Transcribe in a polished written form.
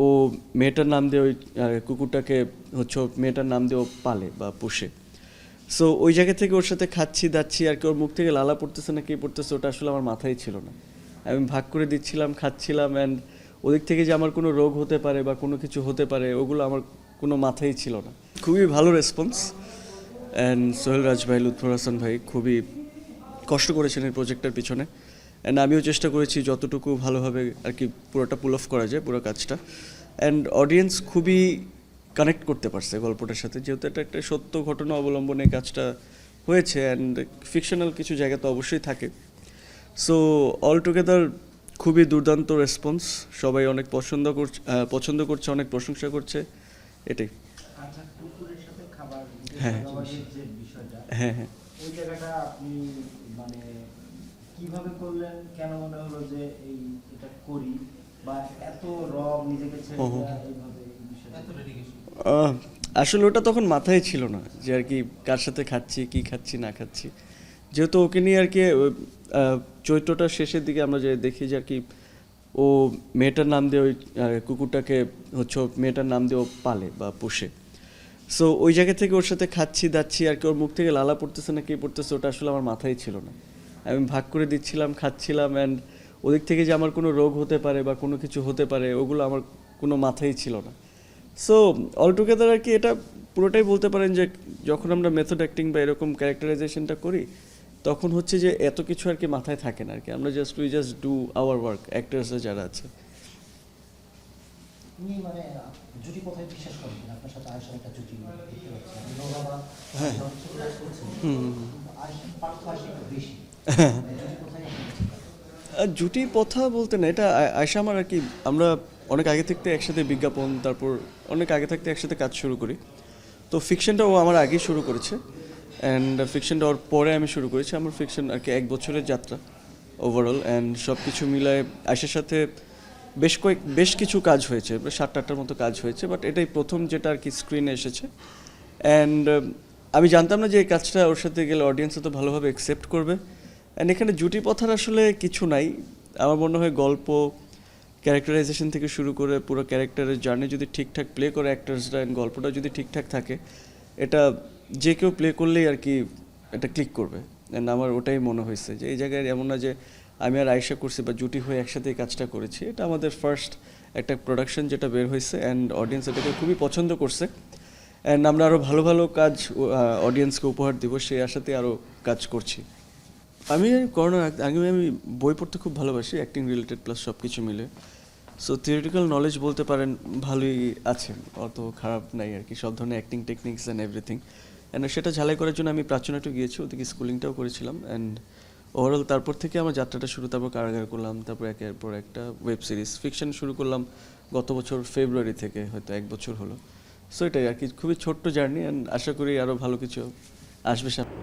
ও মেয়েটার নাম দিয়ে ওই কুকুরটাকে হচ্ছে মেয়েটার নাম দিয়ে ও পালে বা পোষে। সো ওই জায়গা থেকে ওর সাথে খাচ্ছি দাচ্ছি আর কি, ওর মুখ থেকে লালা পড়তেছে না কি পড়তেছে ওটা আসলে আমার মাথায় ছিল না। আমি ভাগ করে দিচ্ছিলাম, খাচ্ছিলাম, অ্যান্ড ওদিক থেকে যে আমার কোনো রোগ হতে পারে বা কোনো কিছু হতে পারে ওগুলো আমার কোনো মাথায় ছিল না। খুবই ভালো রেসপন্স। অ্যান্ড সোহেল রাজ ভাই, লুৎফর হাসান ভাই খুবই কষ্ট করেছেন এই প্রজেক্টটার পিছনে, অ্যান্ড আমিও চেষ্টা করেছি যতটুকু ভালোভাবে আর কি পুরোটা পুল অফ করা যায় পুরো কাজটা। অ্যান্ড অডিয়েন্স খুবই কানেক্ট করতে পারছে গল্পটার সাথে, যেহেতু এটা একটা সত্য ঘটনা অবলম্বনে কাজটা হয়েছে, অ্যান্ড ফিকশনাল কিছু জায়গা তো অবশ্যই থাকে। সো অল টুগেদার খুবই দুর্দান্ত রেসপন্স, সবাই অনেক পছন্দ করছে, অনেক প্রশংসা করছে, এটাই। আচ্ছা, কুকুরের সাথে খাবার হ্যাঁ যে বিষয়টা, হ্যাঁ হ্যাঁ ওই জায়গাটা আপনি মানে কিভাবে করলেন? কেন মনে হলো যে এটা করি, বা এত নিজেকে ছেড়ে দেওয়া এইভাবে এই বিষয়টা? আসলে ওটা তখন মাথায় ছিল না যে আর কি কার সাথে খাচ্ছি, কি খাচ্ছি না খাচ্ছি। যেহেতু ওকে নিয়ে আর কি চরিত্রটার শেষের দিকে আমরা যে দেখি যে আর কি ও মেয়েটার নাম দিয়ে ওই কুকুরটাকে হচ্ছে মেয়েটার নাম দিয়ে ও পালে বা পোষে। সো ওই জায়গা থেকে ওর সাথে খাচ্ছি দাচ্ছি আর কি, ওর মুখ থেকে লালা পড়তেছে না কি পড়তেছে ওটা আসলে আমার মাথায় ছিল না। আমি ভাগ করে দিচ্ছিলাম, খাচ্ছিলাম, অ্যান্ড ওদিক থেকে যে আমার কোনো রোগ হতে পারে বা কোনো কিছু হতে পারে ওগুলো আমার কোনো মাথায় ছিল না। সো অলটুগেদার আর কি এটা পুরোটাই বলতে পারেন যে যখন আমরা মেথড অ্যাক্টিং বা এরকম ক্যারেক্টারাইজেশনটা করি তখন হচ্ছে যে এত কিছু আর কি মাথায় থাকে না আর কি, আমরা we just do our work, অ্যাক্টার্সরা যারা আছে। আপনি মানে জুটি কথায় বিশ্বাস করেন কিনা? আপনার সাথে আয়েশার একটা জুটি দেখতে পাচ্ছি, আপনি নোরা হ্যাঁ করছেন, হুম আয়েশার পার্থ আয়েশা একটু বেশি, জুটি কথায় জুটি কথা বলতে না, এটা আয়শা আমার আর কি, আমরা অনেক আগে থাকতে একসাথে বিজ্ঞাপন, তারপর অনেক আগে থাকতে একসাথে কাজ শুরু করি। তো ফিকশনটা ও আমার আগেই শুরু করেছে, অ্যান্ড ফিকশনটা ওর পরে আমি শুরু করেছি। আমার ফিকশন আর কি 1 বছরের যাত্রা ওভারঅল, অ্যান্ড সব কিছু মিলায় আয়শার সাথে বেশ কিছু কাজ হয়েছে, 7-8টার মতো কাজ হয়েছে, বাট এটাই প্রথম যেটা আর কি স্ক্রিনে এসেছে। অ্যান্ড আমি জানতাম না যে এই কাজটা ওর সাথে গেলে অডিয়েন্স তো ভালোভাবে অ্যাকসেপ্ট করবে। অ্যান্ড এখানে জুটি পথার আসলে কিছু নাই, আমার মনে হয় গল্প, ক্যারেক্টারাইজেশন থেকে শুরু করে পুরো ক্যারেক্টারের জার্নি যদি ঠিকঠাক প্লে করে অ্যাক্টার্সরা, অ্যান্ড গল্পটা যদি ঠিকঠাক থাকে, এটা যে কেউ প্লে করলেই আর কি এটা ক্লিক করবে। অ্যান্ড আমার ওটাই মনে হয়েছে যে এই জায়গায় এমন না যে আমি আর আয়েশা করছি বা জুটি হয়ে একসাথে এই কাজটা করেছি, এটা আমাদের ফার্স্ট একটা প্রোডাকশন যেটা বের হয়েছে, অ্যান্ড অডিয়েন্স এটাকে খুবই পছন্দ করছে, অ্যান্ড আমরা আরও ভালো ভালো কাজ অডিয়েন্সকে উপহার দিব সেই আশাতে আরও কাজ করছি। আমি করোনার আগে আমি বই পড়তে খুব ভালোবাসি, অ্যাক্টিং রিলেটেড প্লাস সব কিছু মিলে। সো থিওরিটিক্যাল নলেজ বলতে পারেন ভালোই আছে, অত খারাপ নাই আর কি, সব ধরনের acting techniques and everything. And সেটা ঝালাই করার জন্য আমি প্রাচ্যনাট্য গিয়েছি, ওদিকে স্কুলিংটাও করেছিলাম, অ্যান্ড ওভারঅল তারপর থেকে আমার যাত্রাটা শুরু, তারপর কারাগার করলাম, তারপর একের পর একটা ওয়েব সিরিজ ফিকশন শুরু করলাম গত বছর ফেব্রুয়ারি থেকে, হয়তো 1 বছর হলো। সো এটাই আর কি, খুবই ছোট্ট জার্নি, অ্যান্ড আশা করি আরও ভালো কিছু আসবে সামনে।